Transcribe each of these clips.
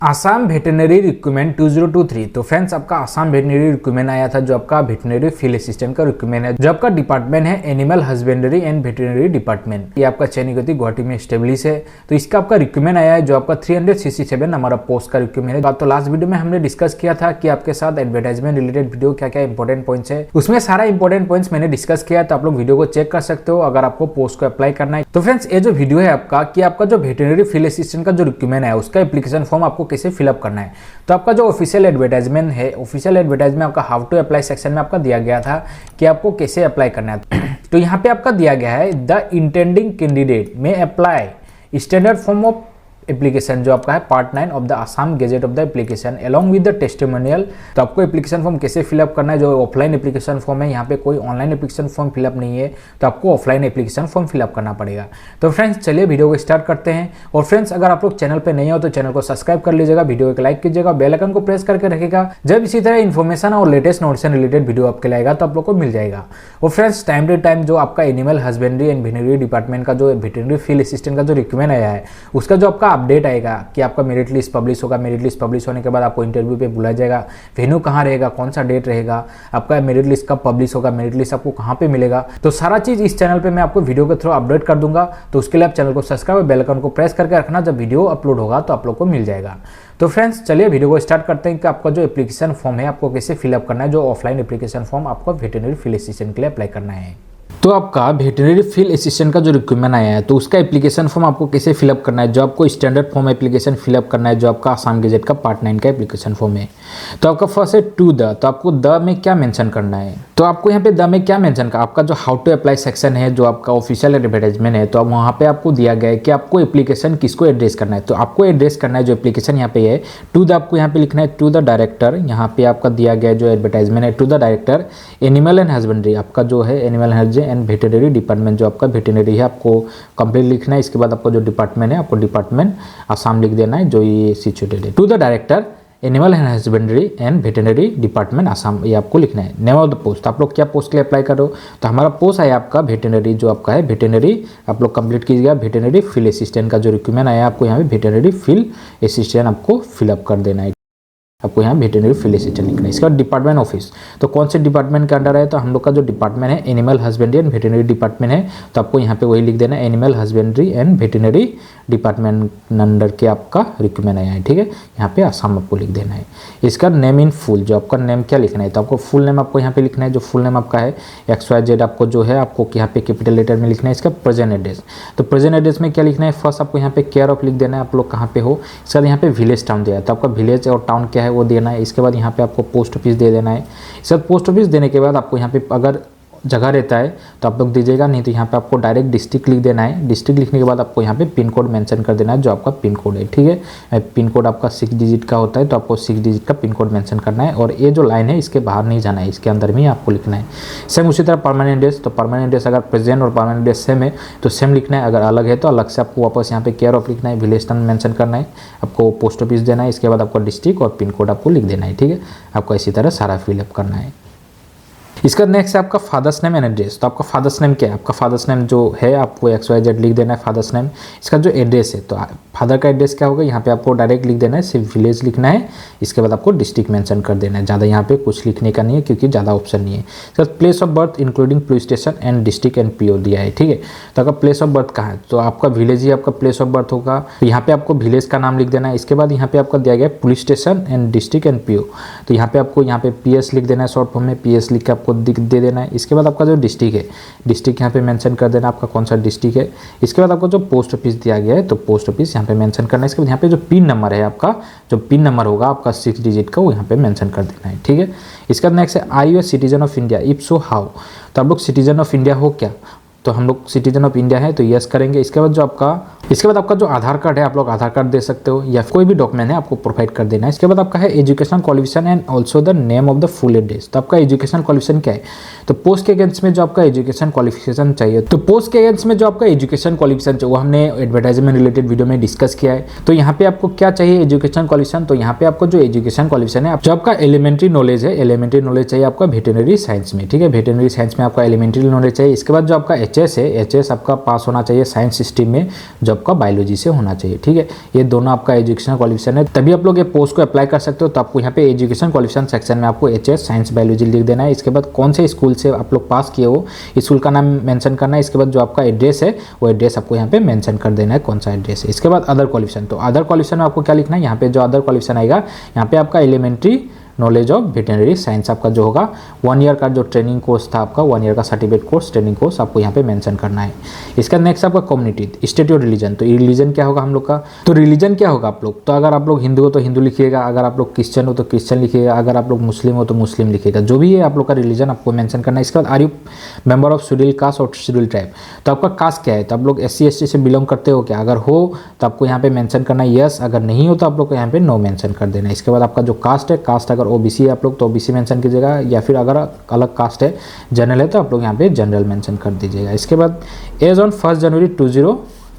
Assam veterinary recruitment 2023। तो friends, आपका Assam veterinary recruitment आया था जो आपका वेटरनरी फील्ड असिस्टेंट का रिक्रूटमेंट है, जो आपका डिपार्टमेंट है animal husbandry and veterinary department. ये आपका चयनित गुवाहाटी में स्टेब्लिश है। तो इसका आपका रिक्रूटमेंट आया है जो आपका 367 नंबर ऑफ पोस्ट का रिक्रूटमेंट है। तो लास्ट वीडियो में हमने डिस्कस किया था कि आपके साथ एडवर्टाइजमेंट रिलेटेड वीडियो क्या क्या इंपॉर्टेंट पॉइंट्स है, उसमें सारा इंपॉर्टेंट पॉइंट्स मैंने डिस्कस किया। तो आप लोग वीडियो को चेक कर सकते हो अगर आपको पोस्ट को अप्लाई करना है। तो फ्रेंड्स, ये जो वीडियो है आपका कि आपका जो वेटरनरी फील्ड असिस्टेंट का जो रिक्रूटमेंट है उसका एप्लीकेशन फॉर्म आपको कैसे फिलअप करना है। तो आपका जो ऑफिशियल एडवर्टाइजमेंट है, ऑफिशियल एडवर्टाइजमेंट आपका हाउ टू अप्लाई सेक्शन में आपका दिया गया था कि आपको कैसे अप्लाई करना है। तो यहाँ पे आपका दिया गया है द इंटेंडिंग कैंडिडेट में apply standard form of application जो आपका है part 9 of the Assam gazette of the application along with the testimonial. तो आपको एप्लीकेशन फॉर्म कैसे फिलअप करना है, जो ऑफलाइन एप्लीकेशन फॉर्म है, यहाँ पे कोई ऑनलाइन एप्लीकेशन फॉर्म फिलअप नहीं है, तो आपको ऑफलाइन एप्लीकेशन फॉर्म फिलअप करना पड़ेगा। तो फ्रेंड्स, चलिए वीडियो को स्टार्ट करते हैं। और फ्रेंड्स, अगर आप लोग चैनल पर नहीं हो तो चैनल को सब्सक्राइब कर लीजिएगा, वीडियो को लाइक कीजिएगा, बेल आइकन को प्रेस करके रखिएगा। जब इसी तरह इन्फॉर्मेशन और लेटेस्ट नोट्स रिलेटेड वीडियो आपके लाएगा तो आप लोग को मिल जाएगा। और फ्रेंड्स, टाइम टू टाइम जो आपका animal husbandry and veterinary department का जो वेटरनरी फील्ड असिस्टेंट का जो रिक्रूटमेंट आया है उसका जो आपका अपडेट आएगा कि आपका मेरिट लिस्ट पब्लिश होगा। मेरिट लिस्ट पब्लिश होने के बाद आपको इंटरव्यू पे बुलाया जाएगा। वेन्यू कहाँ रहेगा, कौन सा डेट रहेगा, आपका मेरिट लिस्ट कब पब्लिश होगा, मेरिट लिस्ट आपको कहाँ पे मिलेगा, तो सारा चीज इस चैनल पे मैं आपको वीडियो के थ्रू अपडेट कर दूंगा। तो उसके लिए आप चैनल को सब्सक्राइब और बेल आइकन को प्रेस करके रखना, जब वीडियो अपलोड होगा तो आप लोग को मिल जाएगा। तो फ्रेंड्स, चलिए वीडियो को स्टार्ट करते हैं कि आपका जो एप्लीकेशन फॉर्म है आपको कैसे फिलअप करना है, जो ऑफलाइन एप्लीकेशन फॉर्म आपको वेटरनरी फील्ड असिस्टेंट के लिए अप्लाई करना है। तो आपका वेटरनरी फील्ड असिस्टेंट का जो रिक्रूटमेंट आया है तो उसका एप्लीकेशन फॉर्म आपको कैसे फिलअप करना है, जो आपको स्टैंडर्ड फॉर्म एप्लीकेशन फिलअप करना है, जो आपका आसाम गेजेट का पार्ट 9 का एप्लीकेशन फॉर्म है। तो आपका फर्स्ट है टू द, तो आपको द में क्या मेंशन करना है। तो आपको यहाँ पे द में क्या मेंशन करना, आपका जो हाउ टू अप्लाई सेक्शन है जो आपका ऑफिशियल एडवर्टाइजमेंट है, तो अब वहाँ पे आपको दिया गया है कि आपको एप्लीकेशन किसको एड्रेस करना है। तो आपको एड्रेस करना है जो एप्लीकेशन यहाँ पे है टू द, आपको यहाँ पे लिखना है टू द डायरेक्टर। यहाँ पे आपका दिया गया जो एडवर्टाइजमेंट है to the director animal and husbandry, आपका जो है animal husbandry and veterinary department जो आपका वेटरनरी है आपको कंप्लीट लिखना है। इसके बाद आपको जो डिपार्टमेंट है आपको डिपार्टमेंट आसाम लिख देना है जो ये सिचुएटेड है। To the director animal and husbandry and veterinary department Assam, ये आपको लिखना है। नेम ऑफ द पोस्ट, आप लोग क्या पोस्ट के लिए अप्लाई कर रहे हो, तो हमारा पोस्ट है आपका वेटरनरी, जो आपका है वेटरनरी आप लोग कंप्लीट कीजिएगा। वेटरनरी फील्ड असिस्टेंट का जो रिक्रूटमेंट आया आपको यहाँ पे वेटरनरी फील्ड असिस्टेंट आपको फिलअप कर देना है। आपको यहाँ वेटरनरी फील्ड असिस्टेंट लिखना है। इसका डिपार्टमेंट ऑफिस, तो कौन से डिपार्टमेंट के अंडर है, तो हम लोग का जो डिपार्टमेंट है animal husbandry and veterinary department है, तो आपको यहाँ पे वही लिख देना है animal husbandry and veterinary department under के आपका रिक्रूटमेंट आया है। ठीक है, यहाँ पे आसाम आपको लिख देना है। इसका नेम इन फुल, जो आपका नेम क्या लिखना है, तो आपको फुल नेम आपको यहाँ पे लिखना है। जो फुल नेम आपका है XYZ आपको जो है आपको यहाँ पे कैपिटल लेटर में लिखना है। इसका प्रेजेंट एड्रेस, तो प्रेजेंट एड्रेस में क्या लिखना है, फर्स्ट आपको यहाँ पे केयर ऑफ लिख देना है, आप लोग कहाँ पे हो। इसके बाद यहाँ पे विलेज टाउन दिया है, तो आपका विलेज और टाउन क्या है वो देना है। इसके बाद यहाँ पे आपको पोस्ट ऑफिस दे देना है। इसके बाद पोस्ट ऑफिस देने के बाद आपको यहाँ पे अगर जगह रहता है तो आप लोग दीजिएगा, नहीं तो यहाँ पे आपको डायरेक्ट डिस्ट्रिक्ट लिख देना है। डिस्ट्रिक्ट लिखने के बाद आपको यहाँ पे पिन कोड मेंशन कर देना है, जो आपका पिन कोड है। ठीक है, पिन कोड आपका 6 डिजिट का होता है, तो आपको 6 डिजिट का पिन कोड मेंशन करना है। और ये जो लाइन है इसके बाहर नहीं जाना है, इसके अंदर में ही आपको लिखना है। सेम उसी तरह परमानेंट एड्रेस, तो परमानेंट एड्रेस अगर प्रेजेंट और परमानेंट एड्रेस सेम है तो सेम लिखना है, अगर अलग है तो अलग से आपको वापस यहाँ पे केयर ऑफ लिखना है, विलेज टाउन मेंशन करना है, आपको पोस्ट ऑफिस देना है। इसके बाद आपको डिस्ट्रिक्ट और पिन कोड आपको लिख देना है। ठीक है, आपको इसी तरह सारा फिलअप करना है। इसका नेक्स्ट है आपका फादर्स नेम एंड एड्रेस, तो आपका फादर्स नेम क्या है, आपका फादर्स नेम जो है आपको XYZ लिख देना है फादर्स नेम। इसका जो एड्रेस है तो फादर का एड्रेस क्या होगा, यहाँ पे आपको डायरेक्ट लिख देना है, सिर्फ विलेज लिखना है। इसके बाद आपको डिस्ट्रिक्ट मेंशन कर देना है, ज़्यादा यहाँ पे कुछ लिखने का नहीं है क्योंकि ज़्यादा ऑप्शन नहीं है। इसका place of birth including police station and district and PO दिया है। ठीक है, तो आपका प्लेस ऑफ बर्थ कहाँ है, तो आपका विलेज ही आपका प्लेस ऑफ बर्थ होगा, तो यहाँ पे आपको विलेज का नाम लिख देना है। इसके बाद यहाँ पे आपका दिया गया police station and district and PO, तो यहाँ पे आपको यहाँ पे PS लिख देना है, शॉर्ट फॉर्म में PS लिख के आपको दे देना है। इसके बाद आपका जो डिस्ट्रिक्ट है, डिस्ट्रिक्ट यहाँ पे मेंशन कर देना आपका कौन सा डिस्ट्रिक्ट है। इसके बाद आपको जो पोस्ट ऑफिस दिया गया है तो पोस्ट ऑफिस यहाँ पे मेंशन करना है। इसके बाद यहाँ पे जो पिन नंबर है आपका, जो पिन नंबर होगा आपका 6 डिजिट का, वो यहाँ पे मेंशन कर देना है। ठीक है, इसके बाद नेक्स्ट है are you a citizen of India, if so how, तो आप लोग सिटीजन ऑफ इंडिया हो क्या, तो हम लोग सिटीजन ऑफ इंडिया है तो यस करेंगे। इसके बाद आपका जो आधार कार्ड है आप लोग आधार कार्ड दे सकते हो, या कोई भी डॉक्यूमेंट है आपको प्रोवाइड कर देना है। इसके बाद आपका है education qualification and also the name of the full address, तो आपका एजुकेशन क्वालिफिकेशन क्या है, तो पोस्ट के अगेंस्ट में जो आपका एजुकेशन क्वालिफिकेशन चाहिए, तो पोस्ट के अगेंस्ट में जो आपका एजुकेशन क्वालिफिकेशन चाहिए वो हमने एडवर्टाइजमेंट रिलेटेड वीडियो में डिस्कस किया है। तो यहाँ पे आपको क्या चाहिए एजुकेशन क्वालिफिकेशन, तो यहाँ पे आपको जो एजुकेशन क्वालिफिकेशन है, जो आपका एलिमेंट्री नॉलेज है, एलिमेंट्री नॉलेज चाहिए आपका वेटरनरी साइंस में। ठीक है, वेटरनरी साइंस में आपका एलिमेंट्री नॉलेज चाहिए। इसके बाद जो आपका HS है, HS आपका पास होना चाहिए साइंस स्ट्रीम में, जो आपका बायोलॉजी से होना चाहिए। ठीक है, ये दोनों आपका एजुकेशन क्वालिफिकेशन है, तभी आप लोग ये पोस्ट को अप्लाई कर सकते हो। तो आपको यहाँ पे एजुकेशन क्वालिफिकेशन सेक्शन में आपको HS साइंस बायोलॉजी लिख देना है। इसके बाद कौन से स्कूल से आप लोग पास किए हो, स्कूल का नाम मेंशन करना है। इसके बाद जो आपका एड्रेस है वो एड्रेस आपको यहाँ पे मेंशन कर देना है, कौन सा एड्रेस है। इसके बाद अदर क्वालिफिकेशन, तो अदर क्वालिफिकेशन में आपको क्या लिखना है, यहाँ पे जो अदर क्वालिफिकेशन आएगा, यहाँ पे आपका elementary knowledge of veterinary science आपका जो होगा 1 ईयर का जो ट्रेनिंग कोर्स था आपका, 1 ईयर का सर्टिफिकेट कोर्स ट्रेनिंग कोर्स आपको यहाँ पे मेंशन करना है। इसका नेक्स्ट आपका कम्युनिटी, स्टेट और रिलीजन, तो रिलीजन क्या होगा हम लोग का, तो रिलीजन क्या होगा आप लोग, तो अगर आप लोग हिंदू हो तो हिंदू लिखिएगा, अगर आप लोग क्रिश्चियन हो तो क्रिश्चियन लिखिएगा, अगर आप लोग मुस्लिम हो तो मुस्लिम लिखिएगा, जो भी है आप लोग का रिलीजन आपको मेंशन करना है। इसके बाद are you member of schedule caste और शेड्यूल ट्राइब, तो आपका कास्ट क्या है, तो आप लोग SC ST से बिलोंग करते हो क्या, अगर हो तो आपको यहाँ पे मेंशन करना है यस, अगर नहीं हो तो आप लोग को यहाँ पे नो मेंशन कर देना है। इसके बाद आपका जो कास्ट है, कास्ट अगर OBC है आप लोग तो OBC मेंशन कीजिएगा, या फिर अगर अलग कास्ट है जनरल है तो आप लोग यहाँ पे जनरल मेंशन कर दीजिएगा। इसके बाद एज ऑन 1 जनवरी 20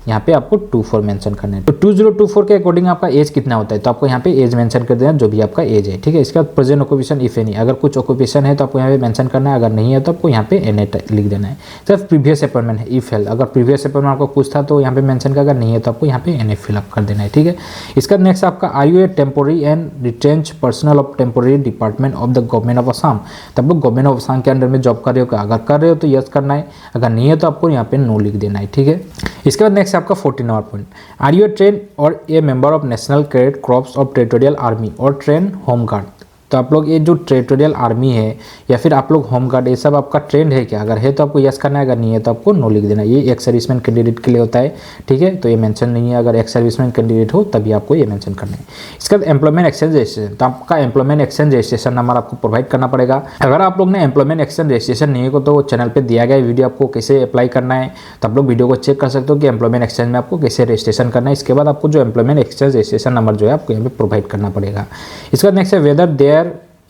यहाँ पे आपको 24 मेंशन करना है। तो 2024 के अकॉर्डिंग आपका एज कितना होता है, तो आपको यहाँ पे एज मेंशन कर देना जो भी आपका एज है। ठीक है, इसके बाद प्रेजेंट ऑक्यूपेशन इफ एनी, अगर कुछ ऑक्यूपेशन है तो आपको यहाँ पे मेंशन करना है, अगर नहीं है तो आपको यहाँ पे NA लिख देना है। सिर्फ प्रीवियस अपॉइंटमेंट है इफ हेल्थ, अगर प्रीवियस अपॉइंटमेंट आपको कुछ था तो यहाँ पे मेंशन का, अगर नहीं है तो आपको यहाँ पे NA फिलअप कर देना है। ठीक है, इसका नेक्स्ट आपका are you a temporary and retrench personnel of temporary department of the government of Assam, तब लोग गवर्नमेंट ऑफ असम के अंडर में जॉब कर रहे हो क्या, अगर कर रहे हो तो यस करना है, अगर नहीं है तो आपको यहाँ पे नो लिख देना है। ठीक है, इसके बाद नेक्स्ट आपका 14 number point, are you a train और a member of national cadet corps of territorial army और ट्रेन होम गार्ड, तो आप लोग ये जो टेरिटोरियल आर्मी है या फिर आप लोग होम गार्ड, ये सब आपका ट्रेंड है क्या, अगर है तो आपको यस करना है, अगर नहीं है तो आपको नो लिख देना है। ये एक्स सर्विसमैन कैंडिडेट के लिए होता है। ठीक है, तो ये मेंशन नहीं है, अगर एक्स सर्विसमैन कैंडिडेट हो तभी आपको ये मेंशन करना है। इसके बाद एम्प्लॉयमेंट एक्सचेंज रजिस्ट्रेशन, तो आपका एम्प्लॉयमेंट एक्सचेंज रजिस्ट्रेशन नंबर आपको प्रोवाइड करना पड़ेगा। अगर आप लोग ने एम्प्लॉयमेंट एक्सचेंज रजिस्ट्रेशन नहीं हो तो चैनल पर दिया गया वीडियो आपको कैसे अप्लाई करना है, तो आप लोग वीडियो को चेक कर सकते हो कि एम्प्लॉयमेंट एक्सचेंज में आपको कैसे रजिस्ट्रेशन करना है। इसके बाद आपको जो एम्प्लॉयमेंट एक्सचेंज रजिस्ट्रेशन नंबर जो है आपको यहाँ पे प्रोवाइड करना पड़ेगा। इसके बाद नेक्स्ट है whether there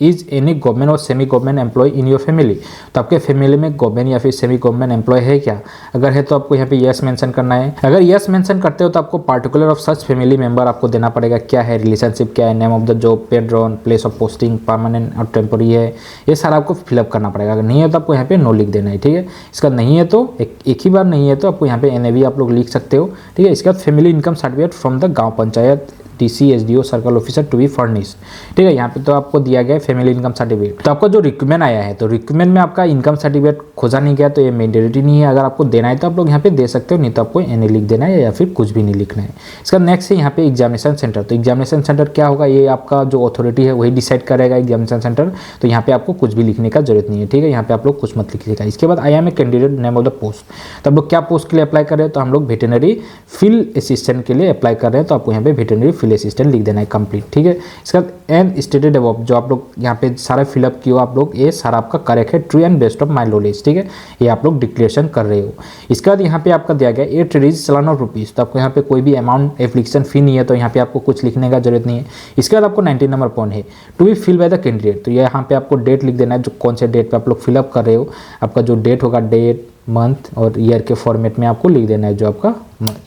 is any government और semi government employ in your family, तो आपके फैमिली में गवर्नमेंट या फिर सेमी गवर्नमेंट एम्प्लॉय है क्या, अगर है तो आपको यहाँ पे यस मेंशन करना है। अगर यस मेंशन करते हो तो आपको particular of such family member आपको देना पड़ेगा, क्या है रिलेशनशिप, क्या है name of the job, paid run, place of posting, permanent और टेम्पोररी है, ये सारा आपको फिलअप करना पड़ेगा। अगर नहीं है तो आपको यहाँ पे नो लिख देना है। ठीक है, इसका नहीं है तो एक ही बार नहीं है तो आपको यहाँ पे NA आप लोग लिख सकते हो। ठीक है, इसके बाद family income certificate from the गाँव panchayat DC SDO circle officer to be furnish. ठीक है, यहाँ पे तो आपको दिया गया है फैमिली इनकम सर्टिफिकेट, तो आपका जो रिक्वायरमेंट आया है तो रिक्वायरमेंट में आपका इनकम सर्टिफिकेट खोजा नहीं गया तो ये मैंडेटरी नहीं है, अगर आपको देना है तो आप लोग यहाँ पे दे सकते हो, नहीं तो आपको NA लिख देना है या फिर कुछ भी नहीं लिखना है। इसका नेक्स्ट है यहाँ पे एग्जामिनेशन सेंटर, तो एग्जामिनेशन सेंटर क्या होगा, ये आपका जो अथॉरिटी है वही डिसाइड करेगा एग्जामिनेशन सेंटर, तो यहाँ पे आपको कुछ भी लिखने का जरूरत नहीं है। ठीक है, यहाँ पे आप लोग कुछ मत लिखिएगा। इसके बाद I am a candidate name of the post, तो आप लोग क्या पोस्ट के लिए अप्लाई कर रहे हो, तो हम लोग वेटरनरी फील्ड असिस्टेंट के लिए अप्लाई कर रहे हैं, तो आपको यहाँ पे वेटरनरी फील्ड असिस्टेंट लिख देना है कंप्लीट। ठीक है, इसका एंड स्टेटेड अबव, जो आप लोग यहाँ पे सारा फिलअप किया आप लोग, ये सारा आपका करेक्ट है, true and best of my knowledge. ठीक है, ये आप लोग डिक्लेरेशन कर रहे हो। इसके बाद यहाँ पे आपका दिया गया 8 रेज चलान ऑफ रुपीज़, तो आपको यहाँ पे कोई भी अमाउंट एप्लीकेशन फी नहीं है, तो यहाँ पे आपको कुछ लिखने का जरूरत नहीं है। इसके बाद आपको 19 नंबर पॉइंट है to be fill by the candidate, तो यहाँ पे आपको डेट लिख देना है, जो कौन से डेट पे आप लोग फिलअप कर रहे हो, आपका जो डेट होगा डेट मंथ और ईयर के फॉर्मेट में आपको लिख देना है जो आपका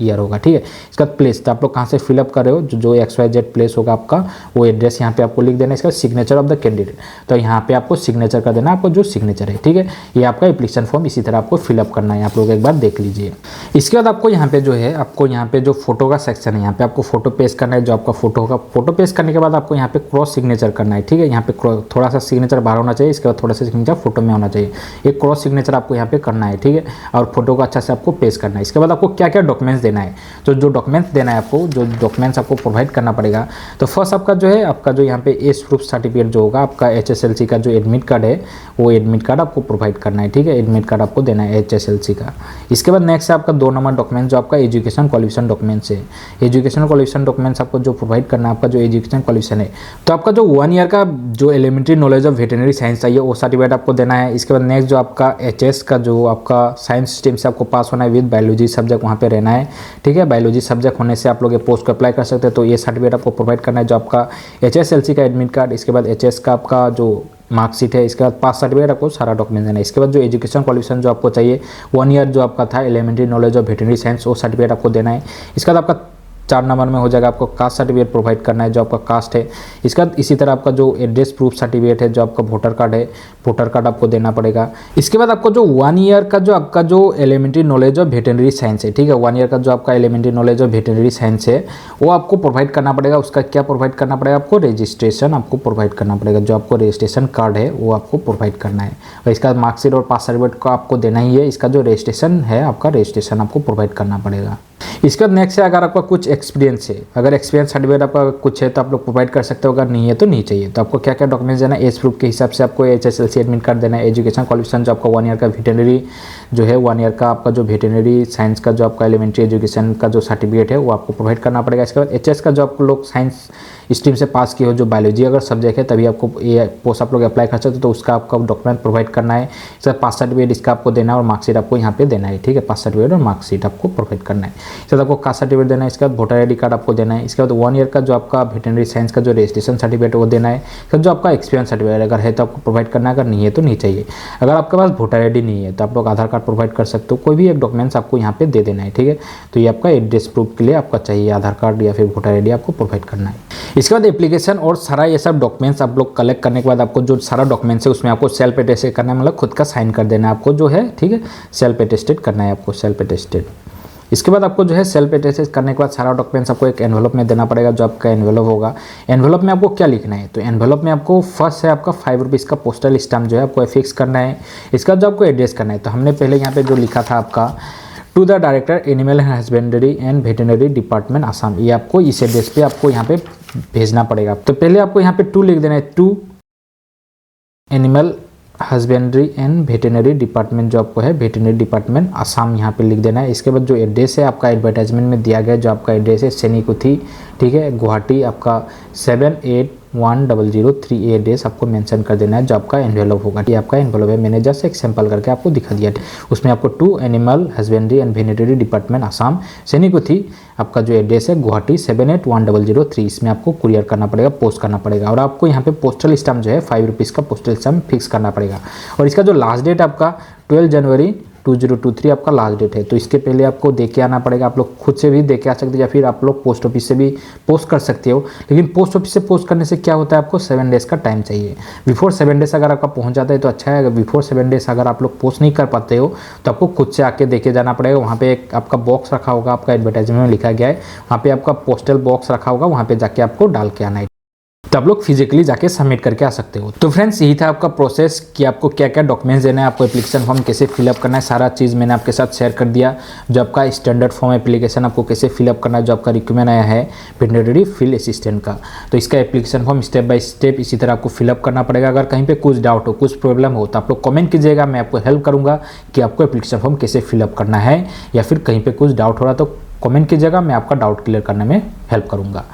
ईयर होगा। ठीक है, इसका प्लेस, तो आप लोग कहाँ से फिलअप कर रहे हो, जो XYZ प्लेस होगा आपका वो एड्रेस यहाँ पे आपको लिख देना है। इसका सिग्नेचर ऑफ द कैंडिडेट, तो यहाँ पे आपको सिग्नेचर कर देना, आपको जो सिग्नेचर है। ठीक है, ये आपका एप्लीकेशन फॉर्म इसी तरह आपको फिलअप करना है, आप लोग एक बार देख लीजिए। इसके बाद आपको यहाँ पे जो है, आपको यहाँ पे जो फोटो का सेक्शन है, यहाँ पे आपको फोटो पेस्ट करना है, जो आपका फोटो होगा। फोटो पेस्ट करने के बाद आपको यहाँ पे क्रॉस सिग्नेचर करना है। ठीक है, यहाँ पे थोड़ा सा सिग्नेचर बाहर होना चाहिए, इसके बाद थोड़ा सा सिग्नेचर फोटो में होना चाहिए, एक क्रॉस सिग्नेचर आपको यहाँ पे करना है। ठीक है, और फोटो को अच्छा से आपको पेस्ट करना है। इसके बाद आपको क्या क्या डॉक्यूमेंट्स देना है, तो जो डॉक्यूमेंट्स देना है आपको, जो डॉक्यूमेंट्स आपको प्रोवाइड करना पड़ेगा, तो फर्स्ट आपका जो है, आपका जो यहाँ पे एज प्रूफ सर्टिफिकेट जो होगा, आपका HSLC का जो एडमिट कार्ड है वो एडमिट कार्ड आपको प्रोवाइड करना है। ठीक है, एडमिट कार्ड आपको देना है HSLC का। इसके बाद नेक्स्ट है आपका 2 नंबर डॉक्यूमेंट जो आपका एजुकेशन क्वालिफिकेशन डॉक्यूमेंट्स है। एजुकेशन क्वालिफिकेशन डॉक्यूमेंट्स आपको जो प्रोवाइड करना है, आपका जो एजुकेशन क्वालिफिकेशन है, तो आपका जो 1 ईयर का जो elementary knowledge of veterinary science चाहिए वो सर्टिफिकेट आपको देना है। इसके बाद नेक्स्ट जो आपका HS का जो आपका साइंस स्ट्रीम से आपको पास होना है विद बायोलॉजी सब्जेक्ट वहाँ पे रहना है। ठीक है, बायोलॉजी सब्जेक्ट होने से आप लोग ये पोस्ट को अप्लाई कर सकते हैं, तो ये सर्टिफिकेट आपको प्रोवाइड करना है, जो आपका HSLC का एडमिट कार्ड, इसके बाद HS का आपका जो मार्कशीट है, इसके बाद पास सर्टिफिकेट आपको सारा डॉक्यूमेंट देना है। इसके बाद जो एजुकेशन क्वालिफिकेशन जो आपको चाहिए 1 ईयर जो आपका था elementary knowledge of veterinary science वो सर्टिफिकेट आपको देना है। इसके बाद आपका 4 नंबर में हो जाएगा आपको कास्ट सर्टिफिकेट प्रोवाइड करना है जो आपका कास्ट है। इसका इसी तरह आपका जो एड्रेस प्रूफ सर्टिफिकेट है, जो आपका वोटर कार्ड है, वोटर कार्ड आपको देना पड़ेगा। इसके बाद आपको जो 1 ईयर का जो आपका जो elementary knowledge of veterinary science है, ठीक है, 1 ईयर का जो आपका elementary knowledge of veterinary science है वो आपको प्रोवाइड करना पड़ेगा। उसका क्या प्रोवाइड करना पड़ेगा आपको, रजिस्ट्रेशन आपको प्रोवाइड करना पड़ेगा, जो आपको रजिस्ट्रेशन कार्ड है वो आपको प्रोवाइड करना है। और इसका मार्कशीट और पास सर्टिफिकेट को आपको देना ही है। इसका जो रजिस्ट्रेशन है आपका रजिस्ट्रेशन आपको प्रोवाइड करना पड़ेगा। इसके बाद नेक्स्ट है, अगर आपका कुछ एक्सपीरियंस है, अगर एक्सपीरियंस सर्टिफिकेट आपका कुछ है तो आप लोग प्रोवाइड कर सकते हो, अगर नहीं है तो नहीं चाहिए। तो आपको क्या क्या डॉक्यूमेंट्स देना है, एज प्रूफ के हिसाब से आपको HSLC एडमिट कार्ड देना है, एजुकेशन क्वालिफिकेशन जो आपका 1 ईयर का वेटरनरी जो है, 1 ईयर का आपका जो वेटरनरी साइंस का जो आपका एलिमेंट्री एजुकेशन का जो सर्टिफिकेट है वो आपको प्रोवाइड करना पड़ेगा। इसके बाद HS का जो आप लोग साइंस स्ट्रीम से पास किए हो, जो बायोलॉजी अगर सब्जेक्ट है तभी आपको ये पोस्ट आप लोग अप्लाई कर सकते हो, तो उसका आपका डॉक्यूमेंट प्रोवाइड करना है। इसका पास सर्टिफिकेट इसका आपको देना है और मार्कशीट आपको यहाँ पे देना है, ठीक है, पास सर्टिफिकेट और मार्कशीट आपको प्रोवाइड करना है। इसके बाद आपको कास्ट सर्टिफिकेट देना है, इसके बाद वोटर ID कार्ड आपको देना है। इसके बाद 1 ईयर का जो आपका वेटरनरी साइंस का जो रजिस्ट्रेशन सर्टिफिकेट वो देना है। इसका जो आपका एक्सपीरियंस सर्टिफिकेट अगर है तो आपको प्रोवाइड करना है, अगर नहीं है तो नहीं चाहिए। अगर आपके पास वोटर ID नहीं है तो आप लोग आधार कार्ड प्रोवाइड कर सकते हो, कोई भी एक डॉक्यूमेंट्स आपको यहाँ पे दे देना है, ठीक है। तो ये आपका एड्रेस प्रूफ के लिए आपका चाहिए आधार कार्ड या फिर वोटर ID आपको प्रोवाइड करना है। इसके बाद एप्लीकेशन और सारा ये सब डॉक्यूमेंट्स आप लोग कलेक्ट करने के बाद आपको जो सारा डॉक्यूमेंट्स है उसमें आपको सेल्फ अटेस्टेड करना है, मतलब खुद का साइन कर देना है आपको जो है, ठीक है, सेल्फ अटेस्टेड करना है आपको, सेल्फ अटेस्टेड। इसके बाद आपको जो है सेल्फ अटेस्टेड करने के बाद सारा डॉक्यूमेंट्स आपको एक एनवेलप में देना पड़ेगा, जो आपका एनवेलप होगा। एनवेलप में आपको क्या लिखना है, तो एनवेलप में आपको फर्स्ट है आपका 5 रुपीज़ का पोस्टल स्टैम्प जो है आपको फिक्स करना है। इसका जो आपको एड्रेस करना है, तो हमने पहले यहाँ पे जो लिखा था आपका to the director animal husbandry and veterinary department Assam, ये आपको इस एड्रेस पे आपको यहाँ पे भेजना पड़ेगा। तो पहले आपको यहाँ पे 2 लिख देना है, 2 animal husbandry and veterinary department जो आपको है वेटरनरी डिपार्टमेंट आसाम यहाँ पे लिख देना है। इसके बाद जो एड्रेस है आपका एडवर्टाइजमेंट में दिया गया, जो आपका एड्रेस है सैनिकुथी, ठीक है, गुवाहाटी, आपका 781003 एड्रेस आपको मेंशन कर देना है, जो आपका एनवेलप होगा। ये आपका एनवेलप है, मैंने जस्ट एक सैंपल करके आपको दिखा दिया। उसमें आपको 2 animal husbandry and veterinary department Assam सैनिकुथी, आपका जो एड्रेस है गुवाहाटी 781003, इसमें आपको कुरियर करना पड़ेगा, पोस्ट करना पड़ेगा। और आपको यहाँ पे पोस्टल स्टैम्प जो है 5 रुपीज़ का पोस्टल स्टैम्प फिक्स करना पड़ेगा। और इसका जो लास्ट डेट आपका 12 जनवरी 2023 आपका लास्ट डेट है, तो इसके पहले आपको दे के आना पड़ेगा। आप लोग खुद से भी दे के आ सकते हैं या फिर आप लोग पोस्ट ऑफिस से भी पोस्ट कर सकते हो, लेकिन पोस्ट ऑफिस से पोस्ट करने से क्या होता है, आपको 7 डेज़ का टाइम चाहिए। बिफोर 7 डेज़ अगर आपका पहुंच जाता है तो अच्छा है, अगर बिफोर 7 डेज़ अगर आप लोग पोस्ट नहीं कर पाते हो तो आपको खुद से आके दे के जाना पड़ेगा। वहाँ पे एक आपका बॉक्स रखा होगा, आपका एडवर्टाइजमेंट में लिखा गया है, वहाँ पे आपका पोस्टल बॉक्स रखा होगा, वहाँ पे जाके आपको डाल के आना है, तो आप लोग फिजिकली जाके सबमिट करके आ सकते हो। तो फ्रेंड्स यही था आपका प्रोसेस कि आपको क्या क्या डॉक्यूमेंट्स देना है, आपको एप्लीकेशन फॉर्म कैसे फिलअप करना है, सारा चीज़ मैंने आपके साथ शेयर कर दिया। जो आपका स्टैंडर्ड फॉर्म एप्लीकेशन आपको कैसे फिलअप करना है, जो आपका रिक्वायरमेंट आया है वेटरनरी फील्ड असिस्टेंट का, तो इसका application form step by step इसी तरह आपको फिलअप करना पड़ेगा। अगर कहीं पर कुछ डाउट हो, कुछ प्रॉब्लम हो तो आप लोग कमेंट कीजिएगा, मैं आपको हेल्प करूँगा कि आपको एप्लीकेशन फॉर्म कैसे फिलअप करना है, या फिर कहीं पर कुछ डाउट हो रहा तो कमेंट कीजिएगा, मैं आपका डाउट क्लियर करने में हेल्प करूँगा।